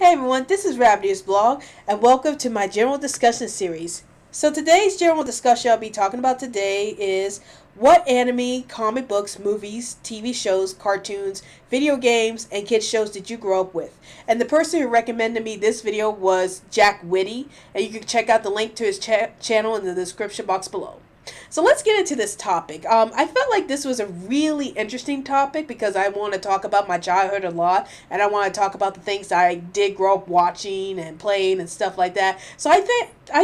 Hey everyone, this is Rabbit's blog, and welcome to my general discussion series. So today's general discussion I'll be talking about today is what anime, comic books, movies, TV shows, cartoons, video games, and kids shows did you grow up with? And the person who recommended me this video was Jack Whitty, and you can check out the link to his channel in the description box below. So let's get into this topic. I felt like this was a really interesting topic because I want to talk about my childhood a lot, and I want to talk about the things I did grow up watching and playing and stuff like that. So I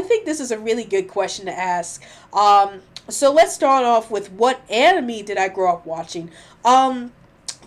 think this is a really good question to ask. So let's start off with what anime did I grow up watching?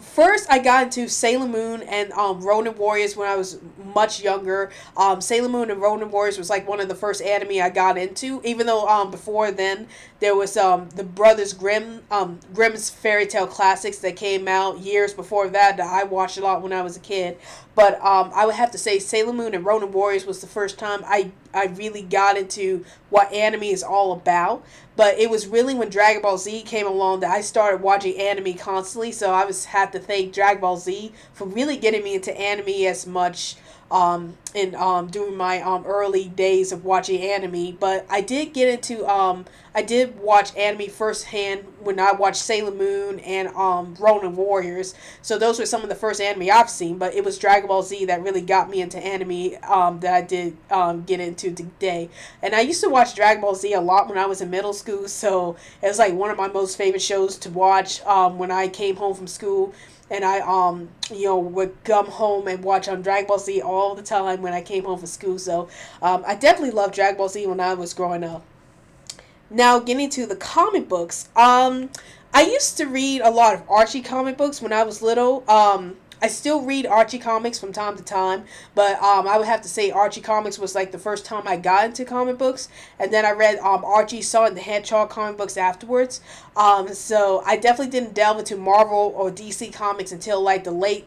First, I got into Sailor Moon and Ronin Warriors when I was much younger. Sailor Moon and Ronin Warriors was like one of the first anime I got into, even though before then there was the Brothers Grimm's fairy tale classics that came out years before that I watched a lot when I was a kid. But I would have to say Sailor Moon and Ronin Warriors was the first time I really got into what anime is all about. But it was really when Dragon Ball Z came along that I started watching anime constantly. So I had to thank Dragon Ball Z for really getting me into anime as much during my early days of watching anime. But I did get into I did watch anime firsthand when I watched Sailor Moon and Ronin Warriors. So those were some of the first anime I've seen. But it was Dragon Ball Z that really got me into anime that I did get into today. And I used to watch Dragon Ball Z a lot when I was in middle school. So it was like one of my most favorite shows to watch when I came home from school. And I, would come home and watch Dragon Ball Z all the time when I came home from school. So, I definitely loved Dragon Ball Z when I was growing up. Now, getting to the comic books. I used to read a lot of Archie comic books when I was little. I still read Archie comics from time to time, but I would have to say Archie comics was like the first time I got into comic books, and then I read Archie, Sonic the Hedgehog comic books afterwards. So I definitely didn't delve into Marvel or DC comics until like early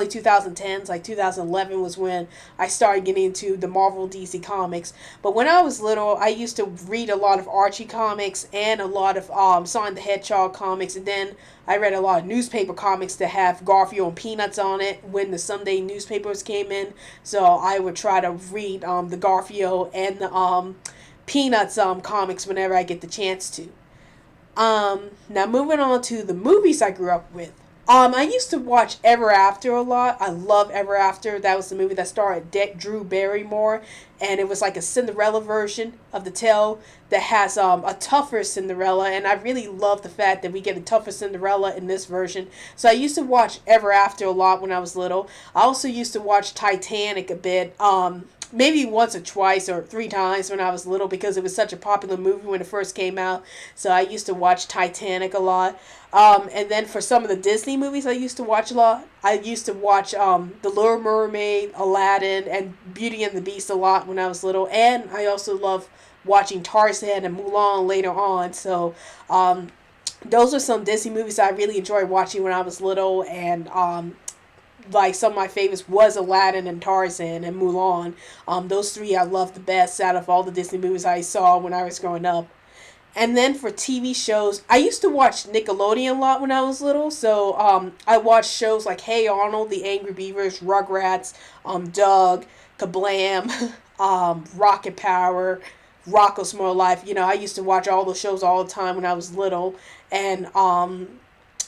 2010s, like 2011 was when I started getting into the Marvel DC comics. But when I was little, I used to read a lot of Archie comics and a lot of Sonic the Hedgehog comics, and then I read a lot of newspaper comics that have Garfield and Peanuts on it when the Sunday newspapers came in. So I would try to read the Garfield and the Peanuts comics whenever I get the chance to. Now moving on to the movies I grew up with. I used to watch Ever After a lot. I love Ever After. That was the movie that starred Drew Barrymore, and it was like a Cinderella version of the tale that has a tougher Cinderella, and I really love the fact that we get a tougher Cinderella in this version. So I used to watch Ever After a lot when I was little. I also used to watch Titanic a bit. Maybe once or twice or three times when I was little because it was such a popular movie when it first came out. So I used to watch Titanic a lot. And then for some of the Disney movies I used to watch a lot, I used to watch The Little Mermaid, Aladdin, and Beauty and the Beast a lot when I was little. And I also love watching Tarzan and Mulan later on. So those are some Disney movies I really enjoyed watching when I was little, and like some of my favorites was Aladdin and Tarzan and Mulan. Those three I loved the best out of all the Disney movies I saw when I was growing up. And then for TV shows, I used to watch Nickelodeon a lot when I was little. So I watched shows like Hey Arnold, The Angry Beavers, Rugrats, Doug, Kablam, Rocket Power, Rocko's More Life. You know, I used to watch all those shows all the time when I was little. And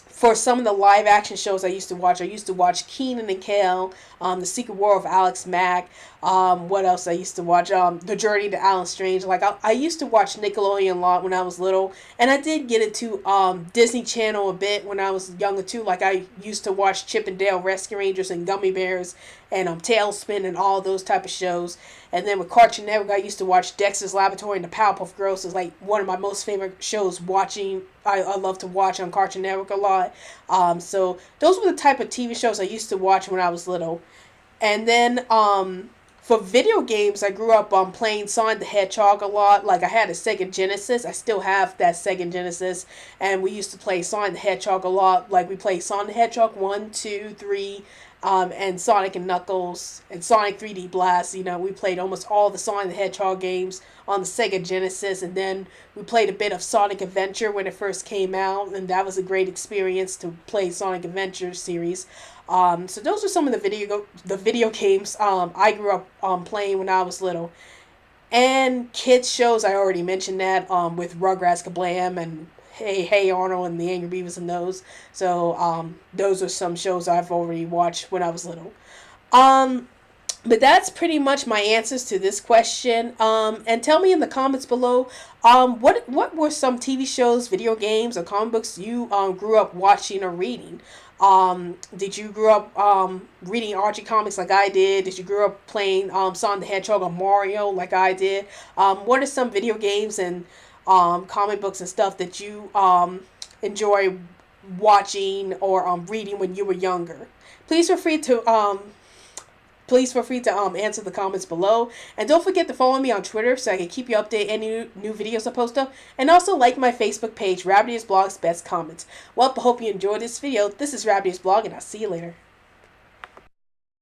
for some of the live action shows I used to watch Kenan and Kel, The Secret World of Alex Mack. What else I used to watch? The Journey to Alan Strange. Like I used to watch Nickelodeon a lot when I was little, and I did get into Disney Channel a bit when I was younger too. Like I used to watch Chip and Dale Rescue Rangers and Gummy Bears and Tailspin and all those type of shows. And then with Cartoon Network, I used to watch Dexter's Laboratory and the Powerpuff Girls. Is like one of my most favorite shows. I love to watch on Cartoon Network a lot. So those were the type of TV shows I used to watch when I was little. And then for video games, I grew up playing Sonic the Hedgehog a lot. Like I had a Sega Genesis. I still have that Sega Genesis, and we used to play Sonic the Hedgehog a lot. Like we played Sonic the Hedgehog 1, 2, 3. and Sonic and Knuckles and Sonic 3D Blast. You know, we played almost all the Sonic the Hedgehog games on the Sega Genesis, and then we played a bit of Sonic Adventure when it first came out, and that was a great experience to play Sonic Adventure series. So those are some of the video games I grew up playing when I was little. And kids shows, I already mentioned that, with Rugrats, Kablam, and Hey Arnold and the Angry Beavers and those. So those are some shows I've already watched when I was little. Um, but that's pretty much my answers to this question. And tell me in the comments below, what were some TV shows, video games, or comic books you grew up watching or reading? Did you grow up reading Archie comics like I did? Did you grow up playing Sonic the Hedgehog or Mario like I did? What are some video games and comic books and stuff that you enjoy watching or reading when you were younger? Please feel free to answer the comments below. And don't forget to follow me on Twitter so I can keep you updated any new videos I post up. And also like my Facebook page, Rabbit's Blog's Best Comments. Well, I hope you enjoyed this video. This is Rabbit's Blog, and I'll see you later.